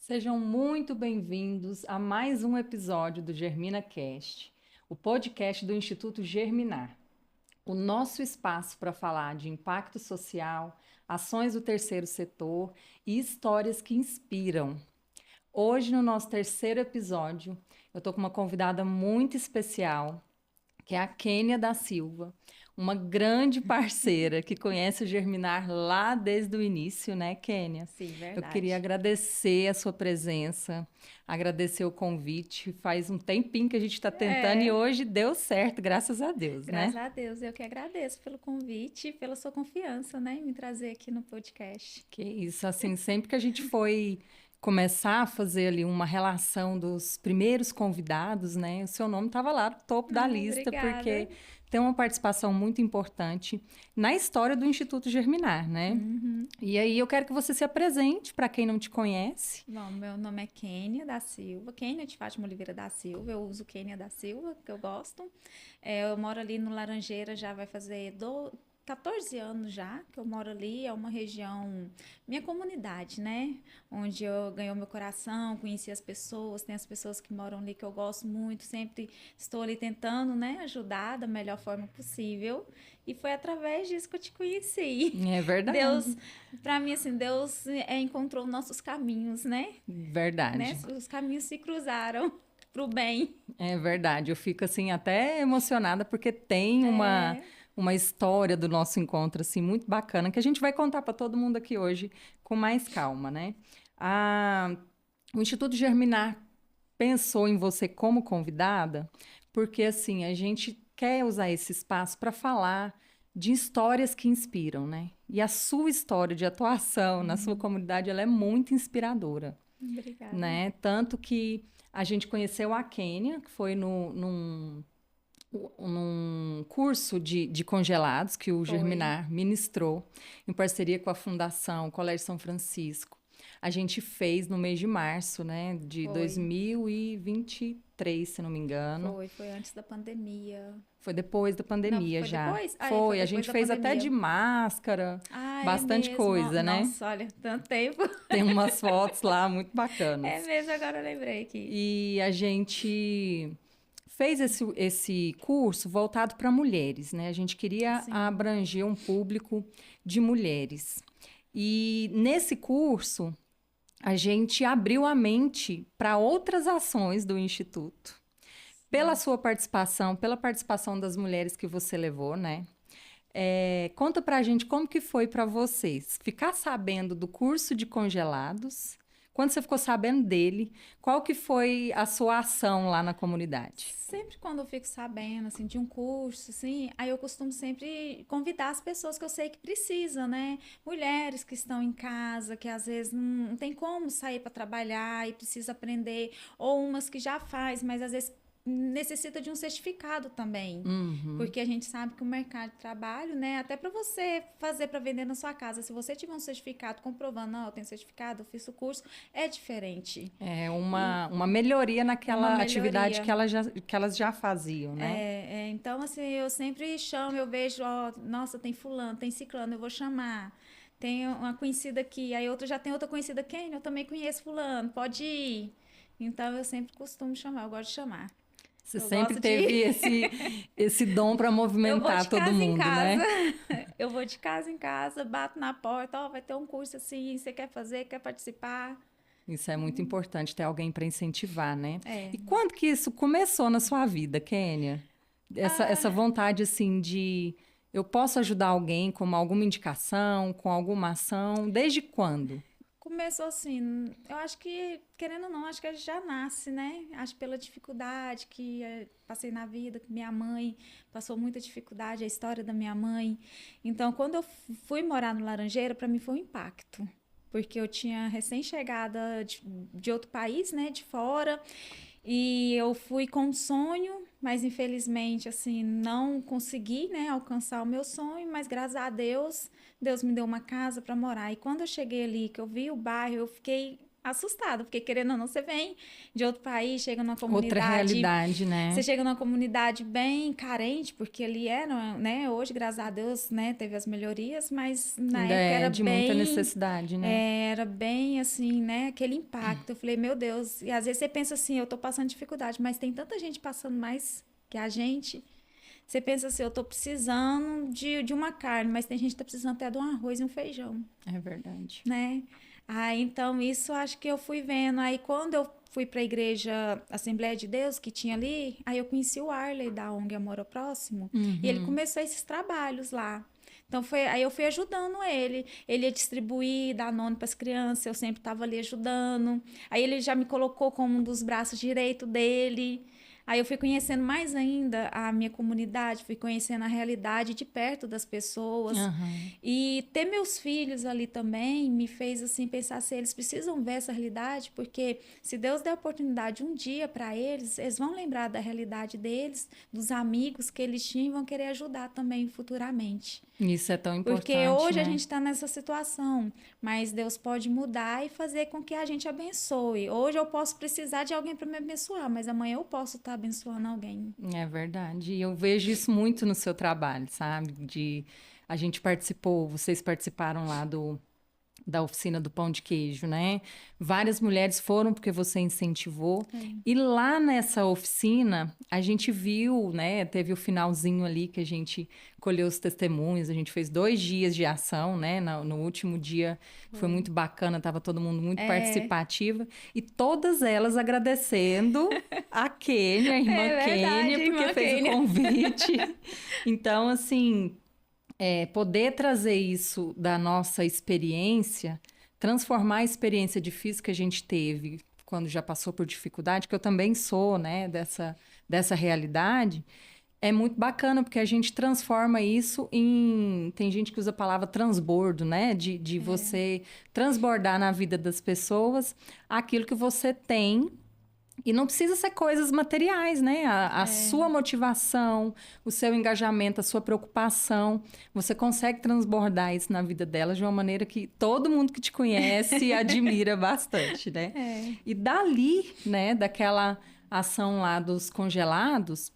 Sejam muito bem-vindos a mais um episódio do Germina Cast, o podcast do Instituto Germinar. O nosso espaço para falar de impacto social, ações do terceiro setor e histórias que inspiram. Hoje, no nosso terceiro episódio, eu estou com uma convidada muito especial, que é a Kênia da Silva, uma grande parceira que conhece o Germinar lá desde o início, né, Kênia? Sim, Eu queria verdade. agradecer a sua presença, agradecer o convite. Faz um tempinho que a gente está tentando e É, hoje deu certo, graças a Deus, graças né? a Deus, eu que agradeço pelo convite e pela sua confiança, né, em me trazer aqui no podcast. Que isso, assim, sempre que a gente foi começar a fazer ali uma relação dos primeiros convidados, né? O seu nome estava lá no topo da Ai, lista, obrigada. porque tem uma participação muito importante na história do Instituto Germinar, né? Uhum. E aí eu quero que você se apresente para quem não te conhece. Bom, meu nome é Kênia da Silva, Kênia de Fátima Oliveira da Silva, eu uso Kênia da Silva, que eu gosto. Eu moro ali no Laranjeira, já vai fazer 14 anos já que eu moro ali, é uma região, minha comunidade, né? Onde eu ganhei meu coração, conheci as pessoas, tem as pessoas que moram ali que eu gosto muito, sempre estou ali tentando, né, ajudar da melhor forma possível. E foi através disso que eu te conheci. É Deus, verdade, para mim, assim, Deus encontrou nossos caminhos, né? verdade. Os caminhos se cruzaram pro bem. É verdade, eu fico assim até emocionada porque tem É, uma história do nosso encontro assim muito bacana que a gente vai contar para todo mundo aqui hoje com mais calma, né? O Instituto Germinar pensou em você como convidada porque assim a gente quer usar esse espaço para falar de histórias que inspiram, né? E a sua história de atuação na sua comunidade ela é muito inspiradora, obrigada. né? Tanto que a gente conheceu a Kênia, que foi num curso de congelados que o Foi, Germinar ministrou, em parceria com a Fundação Colégio São Francisco. A gente fez no mês de março, né, de foi, 2023, se não me engano. foi antes da pandemia. Foi depois da Não, pandemia foi já. depois? Foi Foi, a depois gente da fez até pandemia. de máscara, Ah, é bastante mesmo. coisa, né? Nossa, olha, tanto tempo. Tem umas fotos lá muito É bacanas. mesmo, agora eu lembrei aqui. E a gente fez esse curso voltado para mulheres, né? A gente queria Sim, abranger um público de mulheres. E nesse curso, a gente abriu a mente para outras ações do Instituto. Pela sim. sua participação, pela participação das mulheres que você levou, né? Conta pra gente como que foi para vocês ficar sabendo do curso de congelados. Quando você ficou sabendo dele, qual que foi a sua ação lá na comunidade? Sempre quando eu fico sabendo, assim, de um curso, assim, aí eu costumo sempre convidar as pessoas que eu sei que precisam, né? Mulheres que estão em casa, que às vezes não tem como sair para trabalhar e precisa aprender, ou umas que já faz, mas às vezes necessita de um certificado também, Uhum. porque a gente sabe que o mercado de trabalho, né, até para você fazer para vender na sua casa, se você tiver um certificado comprovando, não, eu tenho certificado, eu fiz o curso, é diferente. É E uma melhoria é uma naquela atividade melhoria. que elas já faziam, né? Então, assim, eu sempre chamo, eu vejo, ó, nossa, tem fulano, tem ciclano, eu vou chamar. Tem uma conhecida aqui, aí outra já tem outra conhecida, quem? Eu também conheço fulano, pode ir. Então, eu sempre costumo chamar, eu gosto de chamar. Você Eu sempre gosto teve de. esse dom para Eu vou movimentar de todo casa em mundo, casa. né? Eu vou de casa em casa, bato na porta, ó, vai ter um curso assim, você quer fazer, quer participar? Isso é muito importante, ter alguém para incentivar, né? É. E quando que isso começou na sua vida, Kênia? Essa Ah, vontade, assim, de eu posso ajudar alguém com alguma indicação, com alguma ação, desde quando? começou assim, eu acho que, querendo ou não, acho que a gente já nasce, né? Acho pela dificuldade que passei na vida, que minha mãe passou muita dificuldade, a história da minha mãe. Então, quando eu fui morar no Laranjeira, para mim foi um impacto. Porque eu tinha recém-chegada de outro país, né, de fora, e eu fui com um sonho, mas infelizmente, assim, não consegui, né, alcançar o meu sonho, mas graças a Deus, Deus me deu uma casa para morar. E quando eu cheguei ali, que eu vi o bairro, eu fiquei assustada, porque querendo ou não, você vem de outro país, chega numa Outra comunidade, realidade, né? você chega numa comunidade bem carente, porque ali era, né, hoje, graças a Deus, né, teve as melhorias, mas na Ainda época é era de muita bem, necessidade, né? era bem assim, né, aquele impacto. Eu falei, meu Deus, e às vezes você pensa assim, eu tô passando dificuldade, mas tem tanta gente passando mais que a gente. Você pensa assim, eu tô precisando de uma carne, mas tem gente que tá precisando até de um arroz e um feijão, É verdade. né? Aí, então, isso acho que eu fui vendo. Aí, quando eu fui para a igreja Assembleia de Deus, que tinha ali, aí eu conheci o Arley da ONG Amor ao Próximo, e ele Uhum. começou esses trabalhos lá. Então, aí eu fui ajudando ele. Ele ia distribuir Danone para as crianças, eu sempre estava ali ajudando. Aí ele já me colocou como um dos braços direito dele. Aí eu fui conhecendo mais ainda a minha comunidade, fui conhecendo a realidade de perto das pessoas. Aham. E ter meus filhos ali também me fez assim pensar se eles precisam ver essa realidade, porque se Deus der a oportunidade um dia para eles, eles vão lembrar da realidade deles, dos amigos que eles tinham e vão querer ajudar também futuramente. Isso é tão Porque importante, hoje a né? gente está nessa situação, mas Deus pode mudar e fazer com que a gente abençoe. Hoje eu posso precisar de alguém para me abençoar, mas amanhã eu posso estar abençoando alguém. É verdade. E eu vejo isso muito no seu trabalho, sabe? A gente participou, vocês participaram lá da oficina do pão de queijo, né? Várias mulheres foram porque você incentivou. E lá nessa oficina, a gente viu, né? Teve o finalzinho ali que a gente colheu os testemunhos. A gente fez 2 dias de ação, né? No último dia foi muito bacana, estava todo mundo muito participativa. E todas elas agradecendo a Kênia, a irmã É verdade, Kênia, porque irmã fez o Kênia. convite. Então, assim, poder trazer isso da nossa experiência, transformar a experiência difícil que a gente teve quando já passou por dificuldade, que eu também sou, né, dessa realidade, é muito bacana, porque a gente transforma isso em... Tem gente que usa a palavra transbordo, né? De você transbordar na vida das pessoas aquilo que você tem. E não precisa ser coisas materiais, né? A sua motivação, o seu engajamento, a sua preocupação, você consegue transbordar isso na vida delas de uma maneira que todo mundo que te conhece admira bastante, né? É. E dali, né, daquela ação lá dos congelados,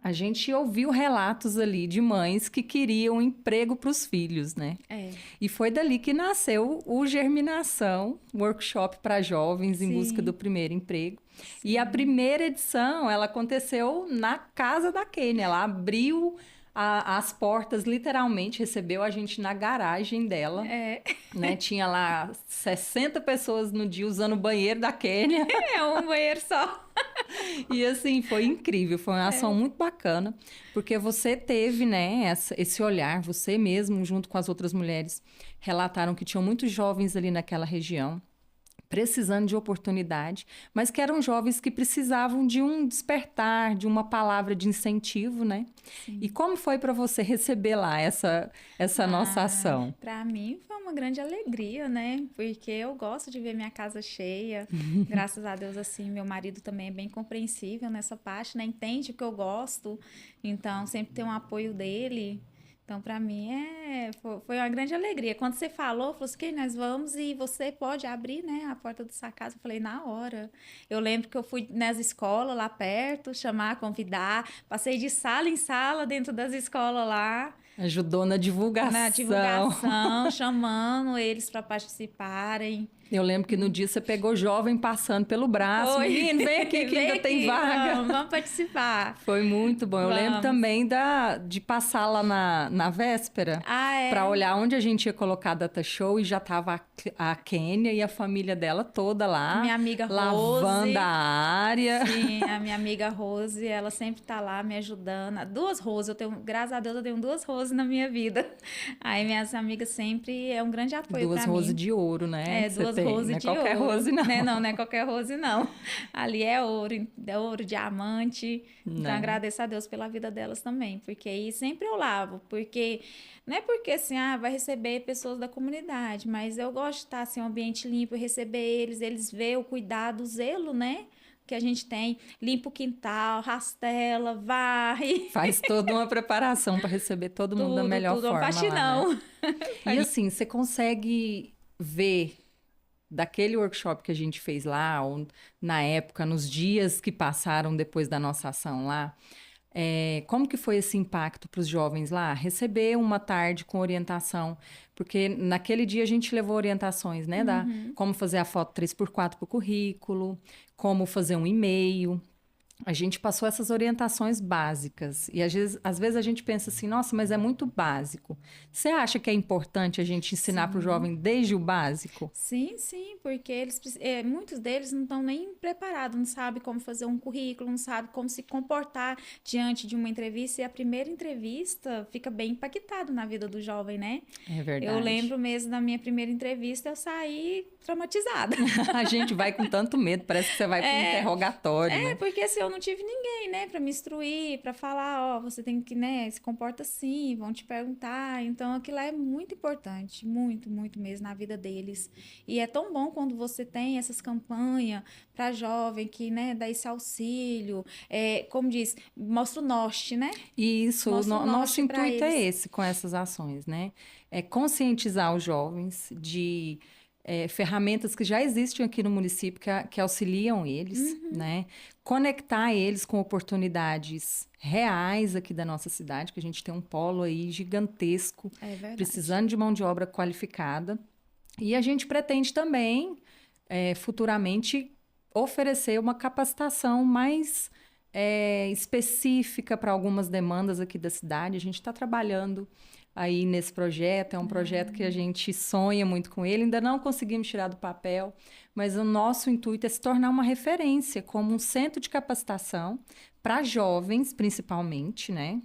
a gente ouviu relatos ali de mães que queriam emprego para os filhos, né? É, E foi dali que nasceu o Germinação, workshop para jovens em busca do sim, primeiro emprego. E a sim. primeira edição, ela aconteceu na casa da Kênia. Ela abriu as portas, literalmente, recebeu a gente na garagem dela, É, né? Tinha lá 60 pessoas no dia usando o banheiro da Kênia. é um banheiro só. E assim, foi incrível, foi uma ação muito bacana, porque você teve, né, esse olhar, você mesmo, junto com as outras mulheres, relataram que tinham muitos jovens ali naquela região, precisando de oportunidade, mas que eram jovens que precisavam de um despertar, de uma palavra de incentivo, né? E como foi para você receber lá essa nossa ação? Para mim foi uma grande alegria, né? Porque eu gosto de ver minha casa cheia. Graças a Deus, assim, meu marido também é bem compreensível nessa parte, né? Entende o que eu gosto, então sempre tem um apoio dele. Então, para mim, foi uma grande alegria. Quando você falou assim, que nós vamos e você pode abrir, né, a porta da sua casa, eu falei, na hora. Eu lembro que eu fui nas escolas lá perto, chamar, convidar, passei de sala em sala dentro das escolas lá, Ajudou na na divulgação. divulgação, chamando eles para participarem. Eu lembro que no dia você pegou jovem passando pelo braço. Foi. Menino, vem aqui que Vem ainda tem aqui, vaga. vamos participar. Foi muito bom. Eu lembro Vamos. também de passar lá na véspera Ah, para é? olhar onde a gente ia colocar a data show e já tava a Kênia e a família dela toda lá, Minha amiga lavando Rose. a área. Sim, a minha amiga Rose, ela sempre tá lá me ajudando. Duas Roses, graças a Deus, eu tenho duas Roses na minha vida. Aí minhas amigas sempre é um grande apoio Duas para rosas mim. de ouro, né? É, que você duas tem. roses Não é de qualquer ouro. rose, não. Né? Não, não é qualquer rose, não. Ali é ouro, diamante. Então, Né? agradeço a Deus pela vida delas também, porque aí sempre eu lavo, porque não é porque assim, vai receber pessoas da comunidade, mas eu gosto de estar assim, um ambiente limpo, receber eles ver o cuidado, o zelo, né? Que a gente tem, limpa o quintal, rastela, varre, Faz toda uma preparação para receber todo mundo da melhor tudo, é um forma lá, né? faxinão. E assim, você consegue ver daquele workshop que a gente fez lá, ou na época, nos dias que passaram depois da nossa ação lá, como que foi esse impacto para os jovens lá? Receber uma tarde com orientação, porque naquele dia a gente levou orientações, né? Da como fazer a foto 3x4 para o currículo, como fazer um e-mail. A gente passou essas orientações básicas. E às vezes a gente pensa assim, nossa, mas é muito básico. Você acha que é importante a gente ensinar para o jovem desde o básico? Sim, sim, porque muitos deles não estão nem preparados, não sabem como fazer um currículo, não sabem como se comportar diante de uma entrevista. E a primeira entrevista fica bem impactado na vida do jovem, né? É verdade. Eu lembro mesmo da minha primeira entrevista, eu saí traumatizada. A gente vai com tanto medo, parece que você vai para um interrogatório, né? Porque assim, eu não tive ninguém, né, para me instruir, para falar, ó, você tem que, né, se comporta assim, vão te perguntar. Então, aquilo é muito importante, muito, muito mesmo na vida deles. E é tão bom quando você tem essas campanhas para jovem que, né, dá esse auxílio, como diz, mostra o norte, né? Isso, o nosso intuito é eles. esse com essas ações, né? É conscientizar os jovens de ferramentas que já existem aqui no município que auxiliam eles, né? Conectar eles com oportunidades reais aqui da nossa cidade, que a gente tem um polo aí gigantesco, precisando de mão de obra qualificada. E a gente pretende também, futuramente, oferecer uma capacitação mais específica para algumas demandas aqui da cidade. A gente está trabalhando aí nesse projeto, é um projeto que a gente sonha muito com ele, ainda não conseguimos tirar do papel, mas o nosso intuito é se tornar uma referência como um centro de capacitação para jovens, principalmente, né?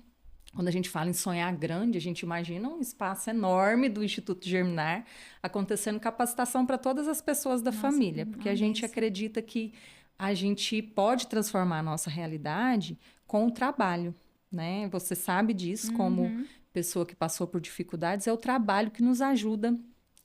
Quando a gente fala em sonhar grande, a gente imagina um espaço enorme do Instituto Germinar acontecendo capacitação para todas as pessoas da família, porque a gente acredita que a gente pode transformar a nossa realidade com o trabalho, né? Você sabe disso, como pessoa que passou por dificuldades, é o trabalho que nos ajuda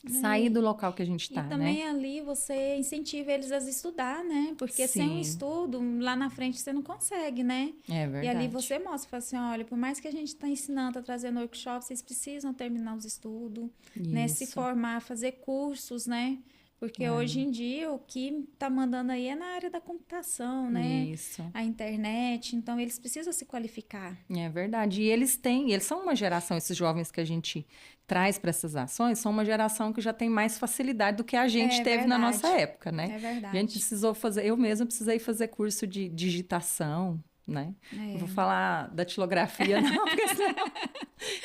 a sair do local que a gente está, né? E também ali você incentiva eles a estudar, né? Porque sem um estudo, lá na frente você não consegue, né? É verdade. E ali você mostra, fala assim, olha, por mais que a gente está ensinando, está trazendo workshop, vocês precisam terminar os estudos, né? Se formar, fazer cursos, né? Porque hoje em dia o que está mandando aí é na área da computação, né? Isso. A internet, então eles precisam se qualificar. É verdade. E eles são uma geração, esses jovens que a gente traz para essas ações, são uma geração que já tem mais facilidade do que a gente teve na nossa época, né? É verdade. A gente precisou fazer, eu mesma precisei fazer curso de digitação, né? Não vou falar datilografia, não, porque senão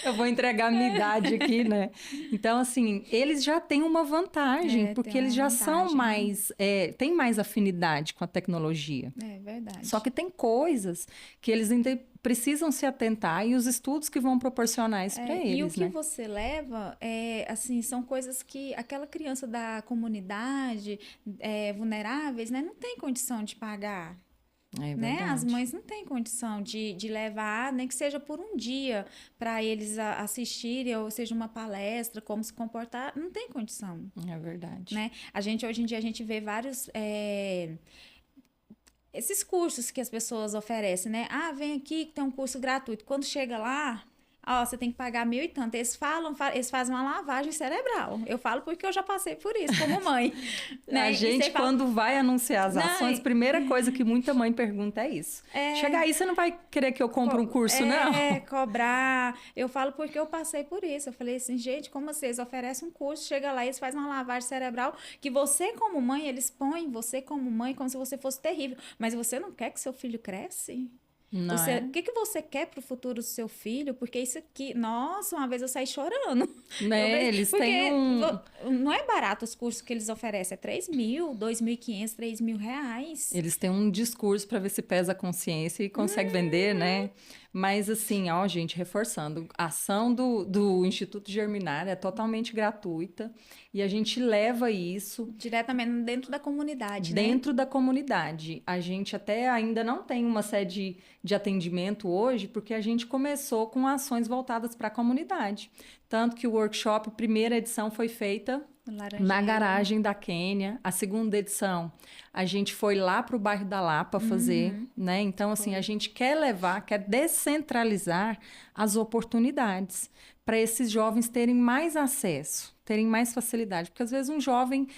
eu vou entregar a minha idade aqui, né? Então, assim, eles já têm uma vantagem, porque eles já são mais, têm mais afinidade com a tecnologia. É verdade. Só que tem coisas que eles ainda precisam se atentar e os estudos que vão proporcionar isso para eles, e o que né? você leva, assim, são coisas que aquela criança da comunidade vulneráveis, né, não tem condição de pagar. Né? As mães não têm condição de levar, nem que seja por um dia, para eles assistirem, ou seja, uma palestra, como se comportar, não tem condição. É verdade. Né? Hoje em dia, a gente vê vários... esses cursos que as pessoas oferecem, né? Ah, vem aqui que tem um curso gratuito. Quando chega lá... Ó, você tem que pagar 1.000 e tanto. Eles fazem uma lavagem cerebral. Eu falo porque eu já passei por isso, como mãe. Né? A gente, quando vai anunciar as ações, a primeira coisa que muita mãe pergunta é isso. Chega aí, você não vai querer que eu compre um curso, não? Cobrar. Eu falo porque eu passei por isso. Eu falei assim, gente, como vocês oferecem um curso, chega lá e eles fazem uma lavagem cerebral que você, como mãe, eles põem você como mãe como se você fosse terrível. Mas você não quer que seu filho cresça? O que você quer pro futuro do seu filho? Porque isso aqui... Nossa, uma vez eu saí chorando. Né? Eles têm não é barato os cursos que eles oferecem. É 3.000, 2.500, 3.000 reais. Eles têm um discurso para ver se pesa a consciência e consegue vender, né? Mas assim, ó, gente, reforçando, a ação do Instituto Germinar é totalmente gratuita e a gente leva isso... diretamente dentro da comunidade, né? Dentro da comunidade. A gente até ainda não tem uma sede de atendimento hoje, porque a gente começou com ações voltadas para a comunidade. Tanto que o workshop, primeira edição, foi feita na garagem da Quênia. A segunda edição, a gente foi lá para o bairro da Lapa fazer, né? Então, assim, a gente quer descentralizar as oportunidades para esses jovens terem mais acesso, terem mais facilidade. Porque, às vezes, um jovem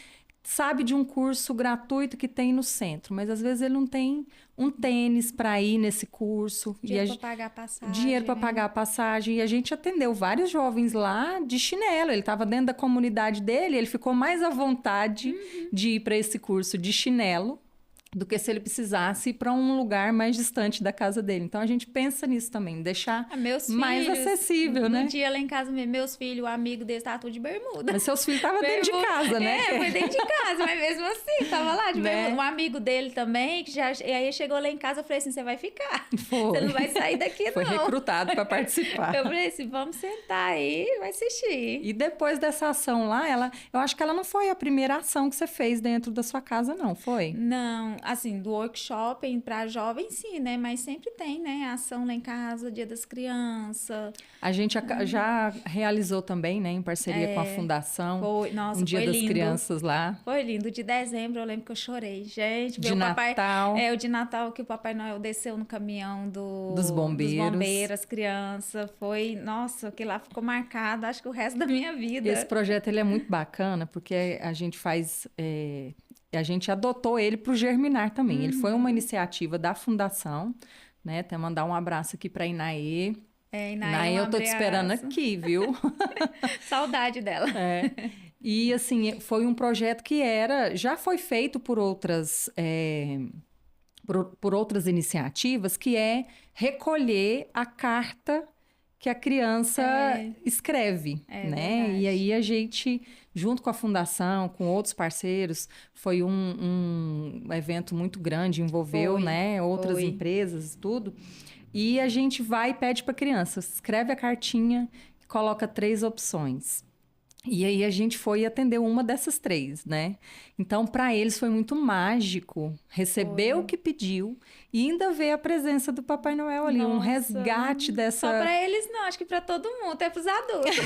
sabe de um curso gratuito que tem no centro, mas às vezes ele não tem um tênis para ir nesse curso. Dinheiro para pagar a passagem. Dinheiro para pagar a passagem. E a gente atendeu vários jovens lá de chinelo. Ele estava dentro da comunidade dele, ele ficou mais à vontade de ir para esse curso de chinelo do que se ele precisasse ir para um lugar mais distante da casa dele. Então, a gente pensa nisso também, deixar mais acessível, né? Um dia lá em casa, meus filhos, o amigo deles, estavam tudo de bermuda. Mas seus filhos estavam dentro de casa, né? Foi dentro de casa, mas mesmo assim, tava lá de bermuda. Um amigo dele também, e aí chegou lá em casa, eu falei assim, você vai ficar. Você não vai sair daqui, não. Foi recrutado para participar. Eu falei assim, vamos sentar aí, vai assistir. E depois dessa ação lá, eu acho que ela não foi a primeira ação que você fez dentro da sua casa, não, foi? Não, assim, do workshop para jovens, sim, né? Mas sempre tem, né? Ação lá em casa, Dia das Crianças. A gente já realizou também, né? Em parceria com a Fundação. Nossa, um Dia das lindo. Crianças lá. Foi lindo. De dezembro, eu lembro que eu chorei. Gente, de Natal. O de Natal que o Papai Noel desceu no caminhão dos bombeiros. As crianças. Foi, nossa, que lá ficou marcado, acho que o resto da minha vida. Esse projeto, ele é muito bacana, porque a gente faz... A gente adotou ele para o Germinar também. Ele foi uma iniciativa da Fundação, né? Até mandar um abraço aqui para a Inaê. Inaê, eu tô te esperando aqui, viu? Saudade dela. E, assim, foi um projeto que já foi feito por outras... por outras iniciativas, que é recolher a carta que a criança escreve, né? Verdade. E aí a gente, junto com a Fundação, com outros parceiros, foi um evento muito grande, envolveu, né, outras empresas, tudo. E a gente vai e pede para a criança, escreve a cartinha, coloca 3 opções. E aí a gente foi atender uma dessas 3, né? Então, para eles foi muito mágico receber o que pediu e ainda ver a presença do Papai Noel ali, um resgate dessa... Só para eles não, acho que para todo mundo, até para os adultos.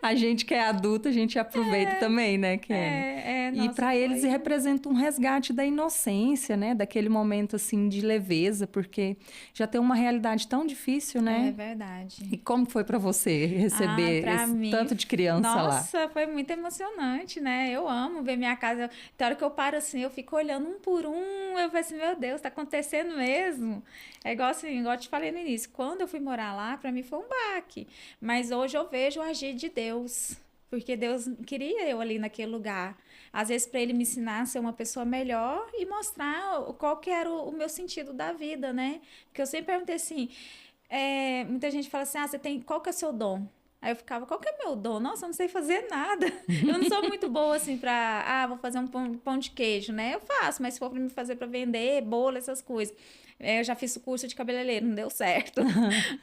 A gente que é adulta, a gente aproveita também, né, Kenny? E para eles representa um resgate da inocência, né? Daquele momento, assim, de leveza, porque já tem uma realidade tão difícil, né? É verdade. E como foi para você receber esse tanto de criança lá? Nossa, foi muito emocionante, né? Eu amo ver minha casa. Tem hora que eu paro assim, eu fico olhando um por um, eu falo assim, meu Deus, tá acontecendo mesmo? É igual assim, igual eu te falei no início, quando eu fui morar lá, para mim foi um baque. Mas hoje eu vejo o agir de Deus, porque Deus queria eu ali naquele lugar. Às vezes para ele me ensinar a ser uma pessoa melhor e mostrar qual que era o meu sentido da vida, né? Porque eu sempre perguntei assim, muita gente fala assim, qual que é o seu dom? Aí eu ficava, qual que é meu dom? Nossa, eu não sei fazer nada. Eu não sou muito boa, assim, vou fazer um pão de queijo, né? Eu faço, mas se for para me fazer para vender, bolo, essas coisas. Eu já fiz o curso de cabeleireiro, não deu certo.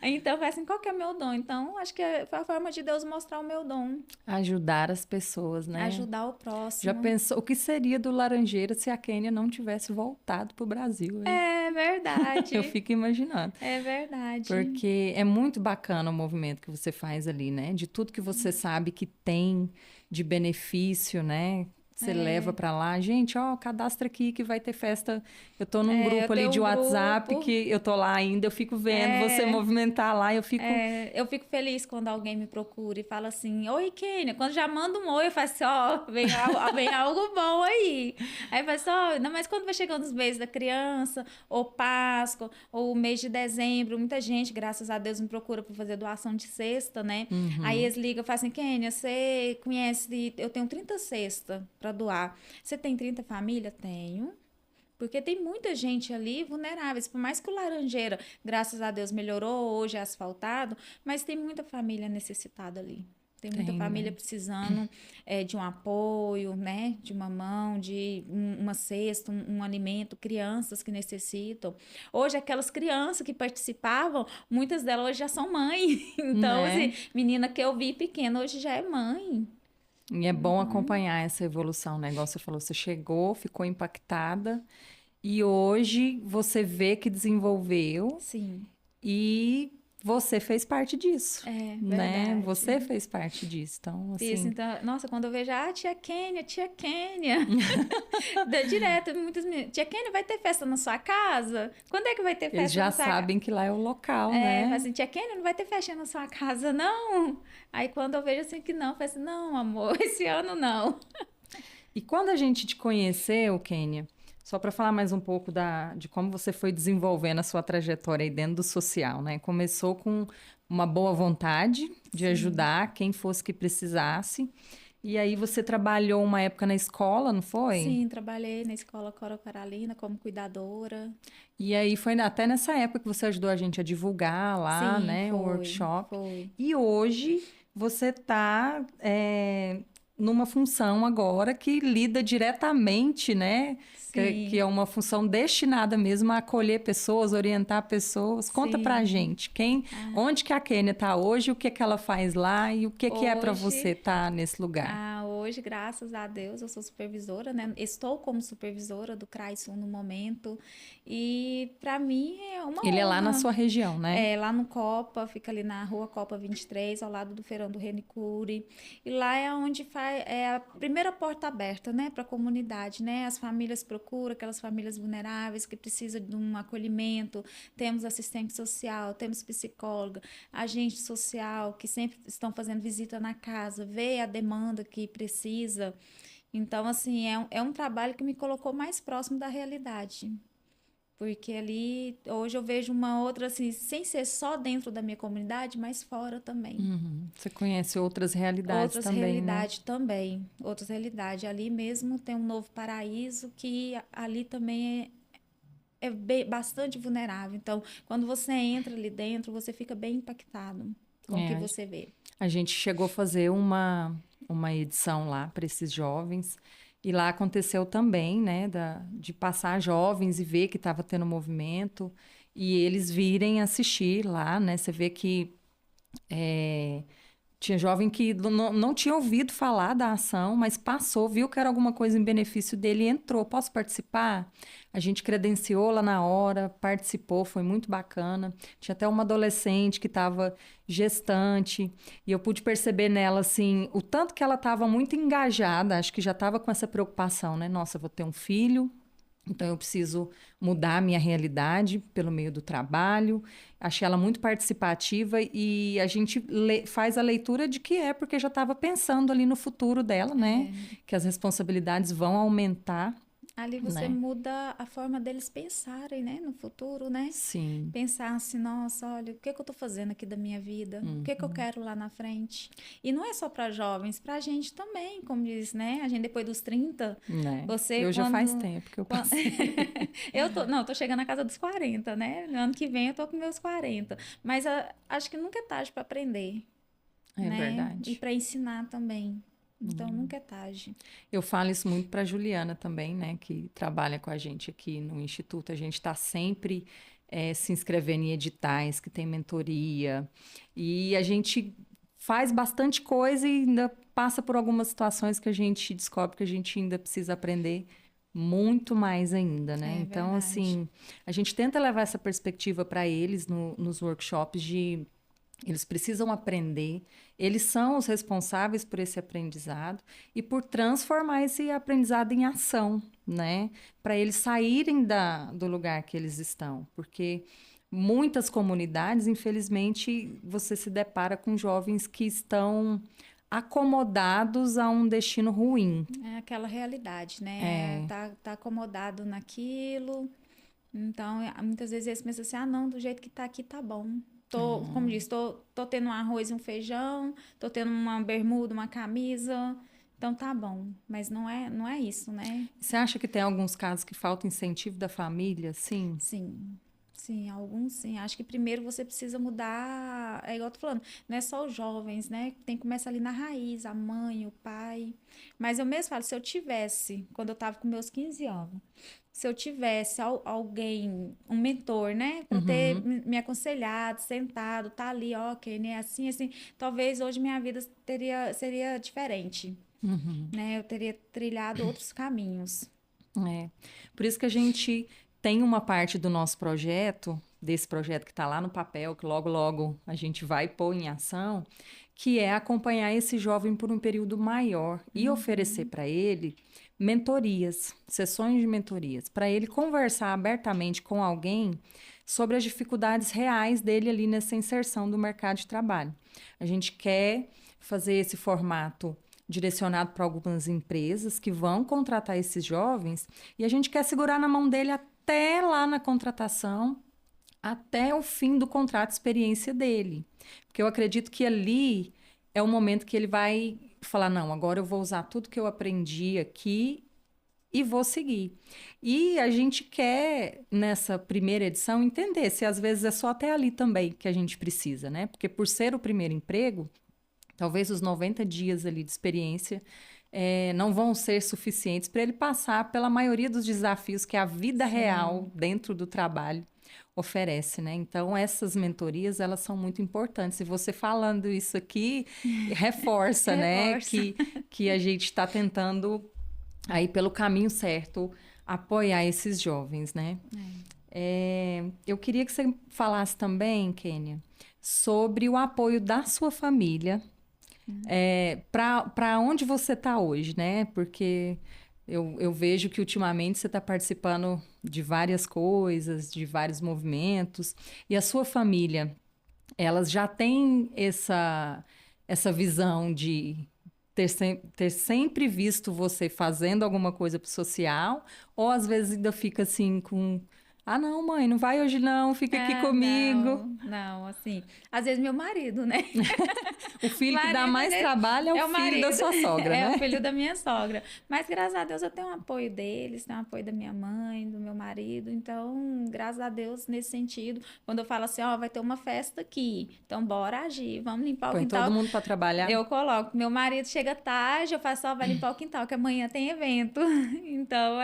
Então, foi assim, qual que é meu dom? Então, acho que foi a forma de Deus mostrar o meu dom. Ajudar as pessoas, né? Ajudar o próximo. Já pensou, o que seria do Laranjeira se a Kênia não tivesse voltado pro Brasil? Hein? É verdade. Eu fico imaginando. É verdade. Porque é muito bacana o movimento que você faz ali, né? De tudo que você sabe que tem de benefício, né? Você leva pra lá, gente, cadastra aqui que vai ter festa. Eu tô num grupo ali de WhatsApp que eu tô lá ainda, eu fico vendo você movimentar lá, eu fico... Eu fico feliz quando alguém me procura e fala assim, oi, Kênia. Quando já manda um oi, eu falo assim, vem algo bom aí. Aí eu falo assim, mas quando vai chegando os meses da criança, ou Páscoa, ou o mês de dezembro, muita gente, graças a Deus, me procura para fazer doação de cesta, né? Aí eles ligam e falam assim, Kênia, você conhece, eu tenho 30 cestas para doar. Você tem 30 famílias? Tenho. Porque tem muita gente ali vulnerável. Por mais que o Laranjeira, graças a Deus, melhorou, hoje é asfaltado, mas tem muita família necessitada ali. Tem muita família precisando de um apoio, né? De uma mão, de uma cesta, um alimento, crianças que necessitam. Hoje, aquelas crianças que participavam, muitas delas hoje já são mãe. Então, assim, menina que eu vi pequena, hoje já é mãe. E é bom acompanhar essa evolução, né? Igual você falou, você chegou, ficou impactada e hoje você vê que desenvolveu. Sim. E você fez parte disso, né? Verdade. Você fez parte disso, então, assim... Isso, então, nossa, quando eu vejo, tia Kênia. Direto, muitas meninas, tia Kênia, vai ter festa na sua casa? Quando é que vai ter festa Eles já sabem que lá é o local, né? Mas assim, tia Kênia, não vai ter festa na sua casa, não? Aí quando eu vejo assim que não, eu falo assim, não, amor, esse ano não. E quando a gente te conheceu, Kênia, só para falar mais um pouco de como você foi desenvolvendo a sua trajetória aí dentro do social, né? Começou com uma boa vontade de Sim. ajudar quem fosse que precisasse. E aí você trabalhou uma época na escola, não foi? Sim, trabalhei na escola Cora Coralina como cuidadora. E aí foi até nessa época que você ajudou a gente a divulgar lá, Sim, né, o foi, workshop. foi. E hoje você está numa função agora que lida diretamente, né? Que é Sim, uma função destinada mesmo a acolher pessoas, orientar pessoas. Conta pra sim. gente, Ah, onde que a Kênia está hoje, o que que ela faz lá e o que que é para você hoje, estar nesse lugar. hoje, graças a Deus, eu sou supervisora, né? Estou como supervisora do CRAI-Sul no momento. E para mim é uma Ele é lá na honra. sua região, né? É, lá no Copa, fica ali na rua Copa 23, ao lado do Feirão do Renicure. E lá é onde é a primeira porta aberta, né, para a comunidade, né? As famílias procuram, aquelas famílias vulneráveis que precisam de um acolhimento. Temos assistente social, temos psicóloga, agente social, que sempre estão fazendo visita na casa, vê a demanda que precisa. Então, assim, é um trabalho que me colocou mais próximo da realidade. Porque ali, hoje eu vejo uma outra, assim, sem ser só dentro da minha comunidade, mas fora também. Uhum. Você conhece outras realidades Outras também, né? realidades também, outras realidades. Ali mesmo tem um novo paraíso que ali também bastante vulnerável. Então, quando você entra ali dentro, você fica bem impactado com o que É, você vê. a gente chegou a fazer uma edição lá para esses jovens, e lá aconteceu também, né, de passar jovens e ver que estava tendo movimento, e eles virem assistir lá, né? Você vê que é, tinha jovem que não tinha ouvido falar da ação, mas passou, viu que era alguma coisa em benefício dele e entrou. Posso participar? A gente credenciou lá na hora, participou, foi muito bacana. Tinha até uma adolescente que estava gestante e eu pude perceber nela assim o tanto que ela estava muito engajada. Acho que já estava com essa preocupação, né? Nossa, eu vou ter um filho. Então, eu preciso mudar a minha realidade pelo meio do trabalho. Achei ela muito participativa e a gente faz a leitura de que é porque já estava pensando ali no futuro dela, né? É, Que as responsabilidades vão aumentar, ali você né? muda a forma deles pensarem, né, no futuro, né? Sim. Pensar assim, nossa, olha, o que que eu tô fazendo aqui da minha vida? O que que eu Uhum. quero lá na frente? E não é só para jovens, para a gente também, como diz, né? A gente depois dos 30, Né? você Eu já faz quando, tempo que eu quan- passei. não, eu tô chegando na casa dos 40, né? No ano que vem eu tô com meus 40. Mas acho que nunca é tarde para aprender, É né? E verdade. para ensinar também. Então nunca é tarde. Eu falo isso muito para Juliana também, né, que trabalha com a gente aqui no Instituto. A gente está sempre se inscrevendo em editais que tem mentoria e a gente faz bastante coisa e ainda passa por algumas situações que a gente descobre que a gente ainda precisa aprender muito mais ainda, né? É Então, verdade. assim, a gente tenta levar essa perspectiva para eles nos workshops de eles precisam aprender, eles são os responsáveis por esse aprendizado e por transformar esse aprendizado em ação, né? Para eles saírem do lugar que eles estão. Porque muitas comunidades, infelizmente, você se depara com jovens que estão acomodados a um destino ruim. É aquela realidade, né? É. Tá acomodado naquilo. Então, muitas vezes eles pensam assim, ah, não, do jeito que tá aqui tá bom. Como diz, tô tendo um arroz e um feijão, tô tendo uma bermuda, uma camisa, então tá bom. Mas não é isso, né? Você acha que tem alguns casos que falta incentivo da família? Sim. Sim, sim, alguns sim. Acho que primeiro você precisa mudar, é igual eu tô falando, não é só os jovens, né? Tem que começar ali na raiz, a mãe, o pai. Mas eu mesmo falo, se eu tivesse, quando eu tava com meus 15 anos, se eu tivesse alguém, um mentor, né, para ter Uhum. me aconselhado, sentado, tá ali, ó, ok, né, assim, assim, talvez hoje minha vida seria diferente, Uhum. né? Eu teria trilhado outros caminhos. É. Por isso que a gente tem uma parte do nosso projeto, desse projeto que está lá no papel, que logo, logo a gente vai pôr em ação, que é acompanhar esse jovem por um período maior e oferecer para ele mentorias, sessões de mentorias, para ele conversar abertamente com alguém sobre as dificuldades reais dele ali nessa inserção do mercado de trabalho. A gente quer fazer esse formato direcionado para algumas empresas que vão contratar esses jovens e a gente quer segurar na mão dele até lá na contratação, até o fim do contrato de experiência dele. Porque eu acredito que ali é o momento que ele vai falar, não, agora eu vou usar tudo que eu aprendi aqui e vou seguir. E a gente quer, nessa primeira edição, entender se às vezes é só até ali também que a gente precisa, né? Porque por ser o primeiro emprego, talvez os 90 dias ali de experiência não vão ser suficientes para ele passar pela maioria dos desafios que a vida real dentro do trabalho oferece, né? Então, essas mentorias, elas são muito importantes. E você falando isso aqui, reforça, né? Que a gente está tentando, aí pelo caminho certo, apoiar esses jovens, né? Eu queria que você falasse também, Kênia, sobre o apoio da sua família para onde você está hoje, né? Porque eu vejo que ultimamente você está participando de várias coisas, de vários movimentos, e a sua família, elas já têm essa visão de ter sempre visto você fazendo alguma coisa pro social, ou às vezes ainda fica assim com... Ah, não, mãe, não vai hoje não, fica aqui comigo. Não, assim, às vezes meu marido, né? O filho que dá mais trabalho é o filho da sua sogra, né? É o filho da minha sogra. Mas graças a Deus eu tenho um apoio deles, tenho um apoio da minha mãe, do meu marido. Então, graças a Deus, nesse sentido, quando eu falo assim, ó, vai ter uma festa aqui, então bora agir, vamos limpar o quintal. Põe todo mundo para trabalhar. Eu coloco, meu marido chega tarde, eu faço, ó, vai limpar o quintal, que amanhã tem evento. Então,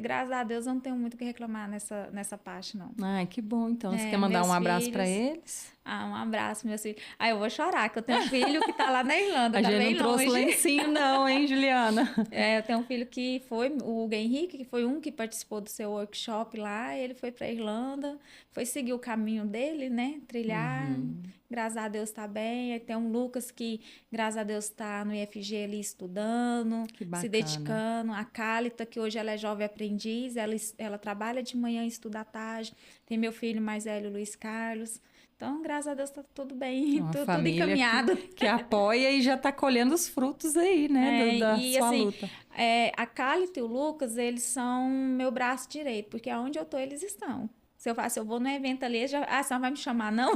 graças a Deus, eu não tenho muito o que reclamar nessa parte, não. Ai, que bom, então. Você quer mandar um abraço para filhos... eles? Um abraço, meus filhos. Eu vou chorar, que eu tenho um filho que tá lá na Irlanda, a tá gente bem não trouxe longe. lencinho não, hein, Juliana? Eu tenho um filho que foi, o Hugo Henrique, que foi um que participou do seu workshop lá, ele foi pra Irlanda, foi seguir o caminho dele, né, trilhar, graças a Deus tá bem. Aí tem um Lucas que, graças a Deus, tá no IFG ali estudando, se dedicando. A Cálita, que hoje ela é jovem aprendiz, ela trabalha de manhã e estuda à tarde. Tem meu filho mais velho, Luiz Carlos. Então, graças a Deus, tá tudo bem, tudo encaminhado. Que apoia e já tá colhendo os frutos aí, né, da sua assim, luta. A Cálita e o Lucas, eles são meu braço direito, porque aonde eu tô, eles estão. Se eu vou no evento ali, você não vai me chamar, não?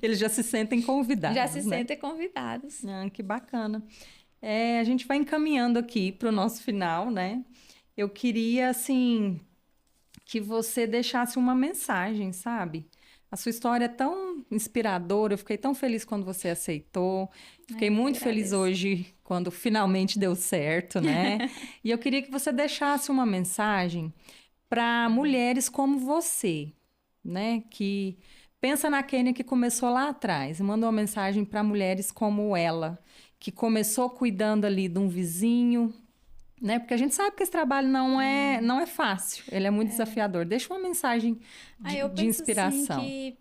Eles já se sentem convidados, já se sentem convidados. Que bacana. A gente vai encaminhando aqui para o nosso final, né? Eu queria, assim, que você deixasse uma mensagem, sabe? A sua história é tão inspiradora, eu fiquei tão feliz quando você aceitou, fiquei muito feliz hoje quando finalmente deu certo, né? E eu queria que você deixasse uma mensagem para mulheres como você, né? Que pensa na Kênia que começou lá atrás, manda uma mensagem para mulheres como ela, que começou cuidando ali de um vizinho, né? Porque a gente sabe que esse trabalho não é fácil, ele é muito desafiador. Deixa uma mensagem de inspiração. Assim, que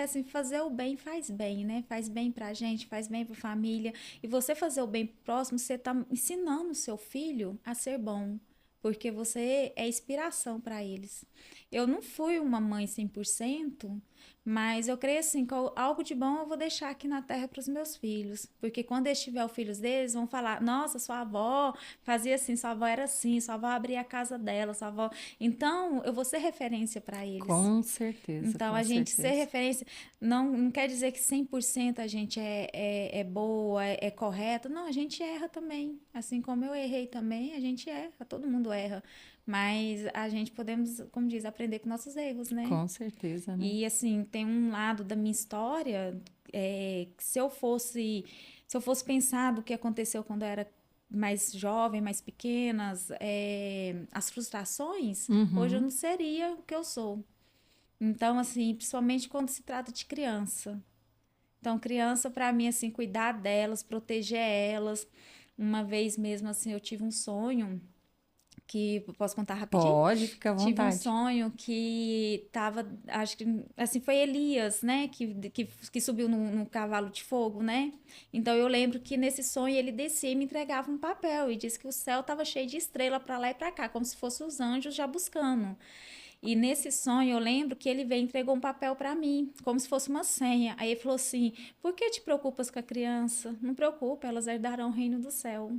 assim, fazer o bem faz bem, né? Faz bem pra gente, faz bem pra família. E você fazer o bem pro próximo, você tá ensinando o seu filho a ser bom, porque você é inspiração para eles. Eu não fui uma mãe 100%, mas eu creio assim, que algo de bom eu vou deixar aqui na terra para os meus filhos. Porque quando eles tiverem os filhos deles, vão falar, nossa, sua avó fazia assim, sua avó era assim, sua avó abria a casa dela, sua avó... Então, eu vou ser referência para eles. Com certeza. Então, a gente ser referência não quer dizer que 100% a gente é boa, é correta. Não, a gente erra também. Assim como eu errei também, a gente erra, todo mundo erra. Mas a gente podemos, como diz, aprender com nossos erros, né? Com certeza, né? E assim, tem um lado da minha história que se eu fosse pensar do que aconteceu quando eu era mais jovem, mais pequenas, as frustrações, hoje eu não seria o que eu sou. Então, assim, principalmente quando se trata de criança. Então, criança, para mim, assim, cuidar delas, proteger elas. Uma vez mesmo, assim, eu tive um sonho... que posso contar rapidinho? Pode, fica à vontade. Tive um sonho que tava, acho que, assim, foi Elias, né, que subiu no cavalo de fogo, né? Então, eu lembro que nesse sonho ele descia e me entregava um papel e disse que o céu tava cheio de estrela para lá e para cá, como se fossem os anjos já buscando. E nesse sonho eu lembro que ele veio e entregou um papel para mim, como se fosse uma senha. Aí ele falou assim: por que te preocupas com a criança? Não preocupa, elas herdarão o reino do céu.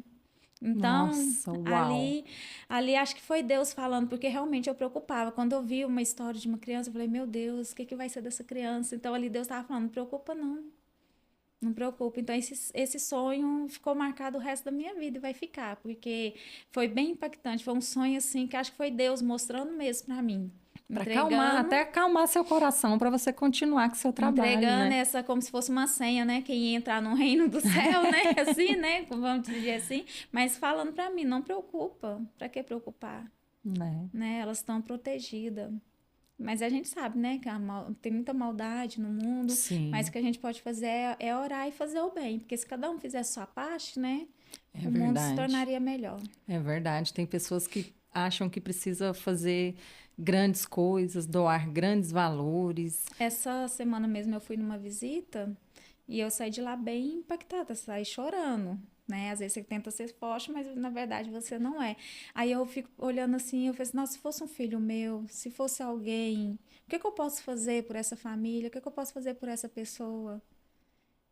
Então, Nossa, uau. ali acho que foi Deus falando, porque realmente eu preocupava. Quando eu vi uma história de uma criança, eu falei, meu Deus, o que, que vai ser dessa criança? Então, ali Deus estava falando, não preocupa não, não preocupa. Então, esse sonho ficou marcado o resto da minha vida e vai ficar, porque foi bem impactante. Foi um sonho, assim, que acho que foi Deus mostrando mesmo para mim. Para acalmar, Entregando até acalmar seu coração para você continuar com seu trabalho, entregando né? essa como se fosse uma senha, né? Quem ia entrar no reino do céu, né? Assim, né? Vamos dizer assim. Mas falando para mim, não preocupa. Para que preocupar? Né? Né? Elas estão protegidas. Mas a gente sabe, né? Que tem muita maldade no mundo. Mas o Sim, que a gente pode fazer é orar e fazer o bem. Porque se cada um fizesse a sua parte, né? é O mundo se verdade. tornaria melhor. É verdade. Tem pessoas que acham que precisa fazer grandes coisas, doar grandes valores. Essa semana mesmo eu fui numa visita e eu saí de lá bem impactada, saí chorando, né? Às vezes você tenta ser forte, mas na verdade você não é. Aí eu fico olhando assim, eu falei assim, nossa, se fosse um filho meu, se fosse alguém, o que que eu posso fazer por essa família? O que que eu posso fazer por essa pessoa?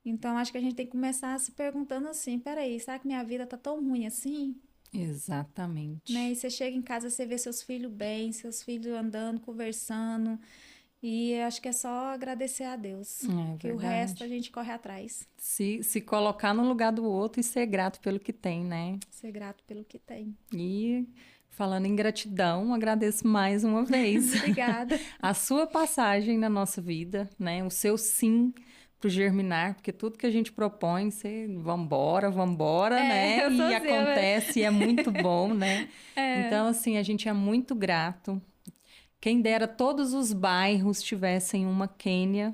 Então acho que a gente tem que começar se perguntando assim, peraí, será que minha vida tá tão ruim assim? Né? Exatamente. E você chega em casa, você vê seus filhos bem, seus filhos andando, conversando, e acho que é só agradecer a Deus, É que o resto a verdade. gente corre atrás. Se colocar no lugar do outro e ser grato pelo que tem, né? Ser grato pelo que tem. E falando em gratidão, agradeço mais uma vez Obrigada. a sua passagem na nossa vida, né? O seu sim pro Germinar, porque tudo que a gente propõe, você vambora, vambora, É, né? eu sou E assim, eu... acontece, e é muito bom, né? É, Então, assim, a gente é muito grato. Quem dera todos os bairros tivessem uma Quênia,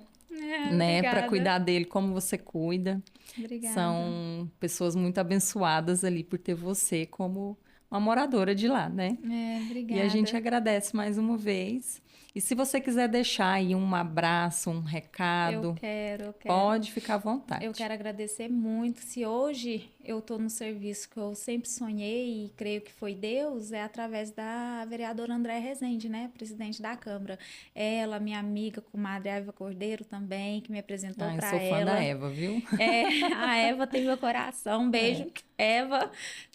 né, para obrigada. cuidar dele como você cuida. Obrigada. São pessoas muito abençoadas ali por ter você como uma moradora de lá, né? É, E a gente obrigada. agradece mais uma vez. E se você quiser deixar aí um abraço, um recado, Eu quero. pode ficar à Eu vontade. quero agradecer muito. Se hoje eu estou no serviço que eu sempre sonhei e creio que foi Deus, é através da vereadora André Rezende, né? Presidente da Câmara. Ela, minha amiga, comadre Eva Cordeiro também, que me apresentou Ah, eu para sou fã da ela. Eva, viu? É, a Eva tem meu coração. Um beijo, É. Eva,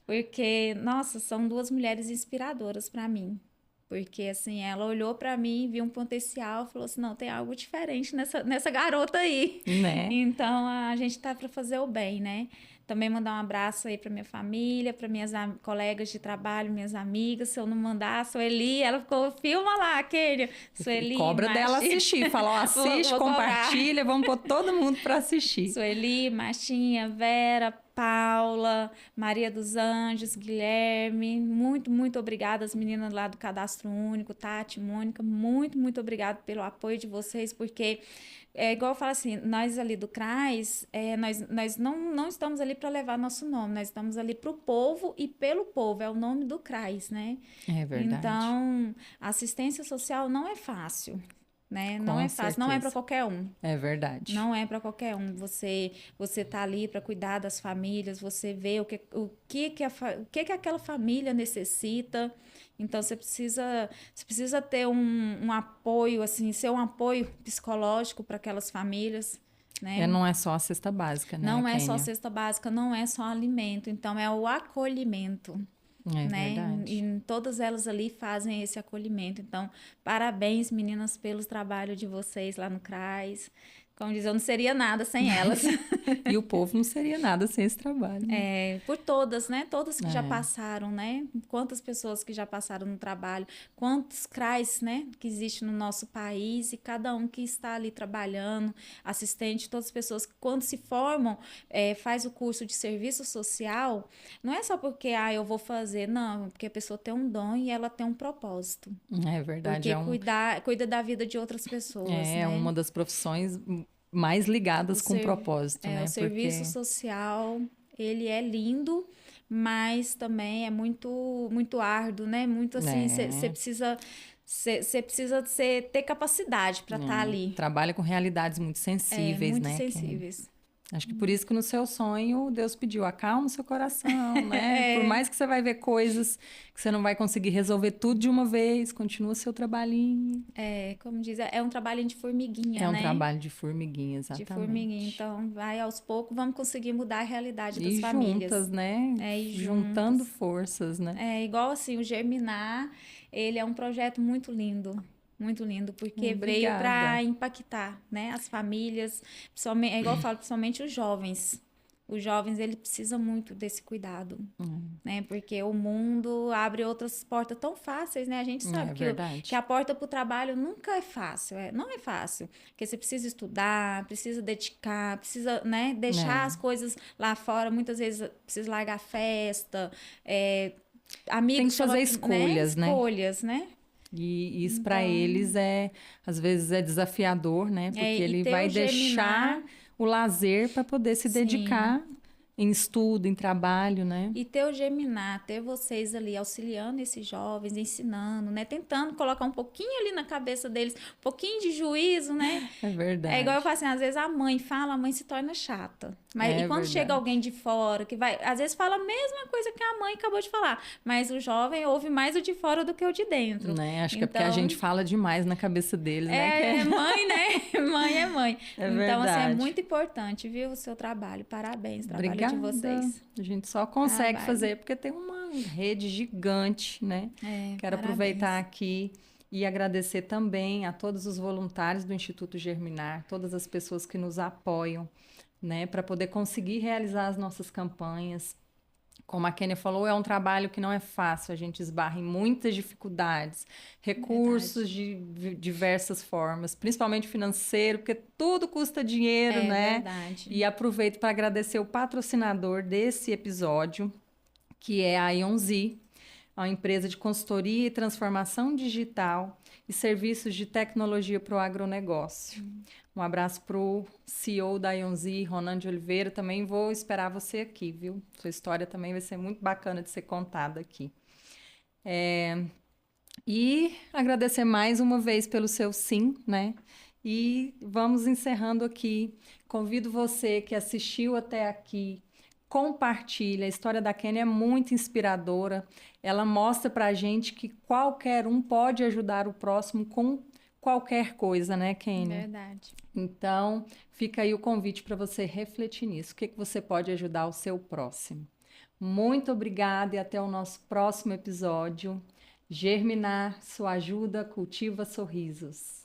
porque, nossa, são duas mulheres inspiradoras para mim. Porque, assim, ela olhou para mim, viu um potencial, falou assim: não, tem algo diferente nessa garota aí. Né? Então, a gente tá para fazer o bem, né? Também mandar um abraço aí para minha família, para minhas colegas de trabalho, minhas amigas. Se eu não mandar, a Sueli, ela ficou, filma lá, Kênia. E Sueli, cobra dela Marti, assistir. Fala, ó, assiste, vou cobrar. compartilha, vamos pôr todo mundo para assistir. Sueli, Martinha, Vera, Paula, Maria dos Anjos, Guilherme, muito, muito obrigada às meninas lá do Cadastro Único, Tati, Mônica, muito, muito obrigada pelo apoio de vocês, porque é igual eu falo assim, nós ali do CRAS, nós não estamos ali para levar nosso nome, nós estamos ali para o povo e pelo povo, é o nome do CRAS, né? É verdade. Então, a assistência social não é fácil, né? Não Com é fácil, não é para certeza. qualquer um. É verdade. Não é para qualquer um. Você tá ali para cuidar das famílias, você vê o que aquela família necessita. Então você precisa ter um apoio assim, ser um apoio psicológico para aquelas famílias, É, né? não é só a cesta básica, né, Não é só Kênia? cesta básica, não é só alimento, então é o acolhimento, É né? verdade. E todas elas ali fazem esse acolhimento. Então, parabéns, meninas, pelo trabalho de vocês lá no CRAS. Como diz, eu não seria nada sem elas. E o povo não seria nada sem esse trabalho, né? É, por todas, né? Todas que já É, passaram, né? Quantas pessoas que já passaram no trabalho, quantos CRAs, né? Que existe no nosso país e cada um que está ali trabalhando, assistente, todas as pessoas que quando se formam, faz o curso de serviço social, não é só porque, eu vou fazer, não, porque a pessoa tem um dom e ela tem um propósito. é verdade. Porque cuida da vida de outras pessoas, É né? uma das profissões mais ligadas O, com ser, propósito, o né? serviço Porque social, ele é lindo, mas também é muito, muito árduo, né? Muito assim, você é, precisa, ter capacidade para estar ali. trabalha com realidades muito É, sensíveis, muito né? sensíveis. Acho que por isso que no seu sonho Deus pediu, acalma o seu coração, né? Por mais que você vai ver coisas que você não vai conseguir resolver tudo de uma vez, continua o seu trabalhinho. Como diz, é um trabalho de formiguinha, É um né? trabalho de formiguinha, De formiguinha. exatamente. Então, vai aos poucos, vamos conseguir mudar a realidade das E famílias. juntas, né? E Juntando juntas. forças, né? Igual assim, o Germinar, ele é um projeto muito lindo, porque veio Obrigada. para impactar, né, as famílias, principalmente, igual eu falo, principalmente os jovens. Os jovens, ele precisa muito desse cuidado, né? Porque o mundo abre outras portas tão fáceis, né? A gente sabe É que, verdade. que a porta para o trabalho nunca é fácil, não é fácil. Porque você precisa estudar, precisa dedicar, precisa, né, deixar as coisas lá fora. Muitas vezes precisa largar festa, amigos Tem que fazer escolhas, né? escolhas, né? E isso para Então, eles às vezes é desafiador, né? Porque e ele ter vai o deixar Germinar, o lazer para poder se sim. dedicar em estudo, em trabalho, né? E ter o Geminar, ter vocês ali auxiliando esses jovens, ensinando, né? Tentando colocar um pouquinho ali na cabeça deles, um pouquinho de juízo, né? É É igual eu verdade. falo assim, às vezes a mãe fala, a mãe se torna chata. E É quando chega verdade. alguém de fora, que vai, às vezes fala a mesma coisa que a mãe acabou de falar, mas o jovem ouve mais o de fora do que o de dentro. Né? Acho que é porque a Então, gente fala demais na cabeça deles, né? é mãe, né? Mãe é mãe. É Então, assim, é verdade. muito importante, viu, o seu trabalho. Parabéns, o trabalho de Obrigada. vocês. A gente só consegue Trabalho. fazer porque tem uma rede gigante, né? Quero aproveitar Parabéns. aqui e agradecer também a todos os voluntários do Instituto Germinar, todas as pessoas que nos apoiam, né, para poder conseguir realizar as nossas campanhas. Como a Kênia falou, é um trabalho que não é fácil, a gente esbarra em muitas dificuldades, recursos Verdade. de diversas formas, principalmente financeiro, porque tudo custa dinheiro, É né? verdade. E aproveito para agradecer o patrocinador desse episódio, que é a Ionzi, uma empresa de consultoria e transformação digital e serviços de tecnologia para o agronegócio. Um abraço para o CEO da Ionzi, Ronan de Oliveira. Também vou esperar você aqui, viu? Sua história também vai ser muito bacana de ser contada aqui. E agradecer mais uma vez pelo seu sim, né? E vamos encerrando aqui. Convido você que assistiu até aqui, compartilha. A história da Kênia é muito inspiradora. Ela mostra pra gente que qualquer um pode ajudar o próximo com qualquer coisa, né, Kênia? Verdade. Então, fica aí o convite para você refletir nisso. O que você pode ajudar o seu próximo? Muito obrigada e até o nosso próximo episódio. Germinar, sua ajuda cultiva sorrisos.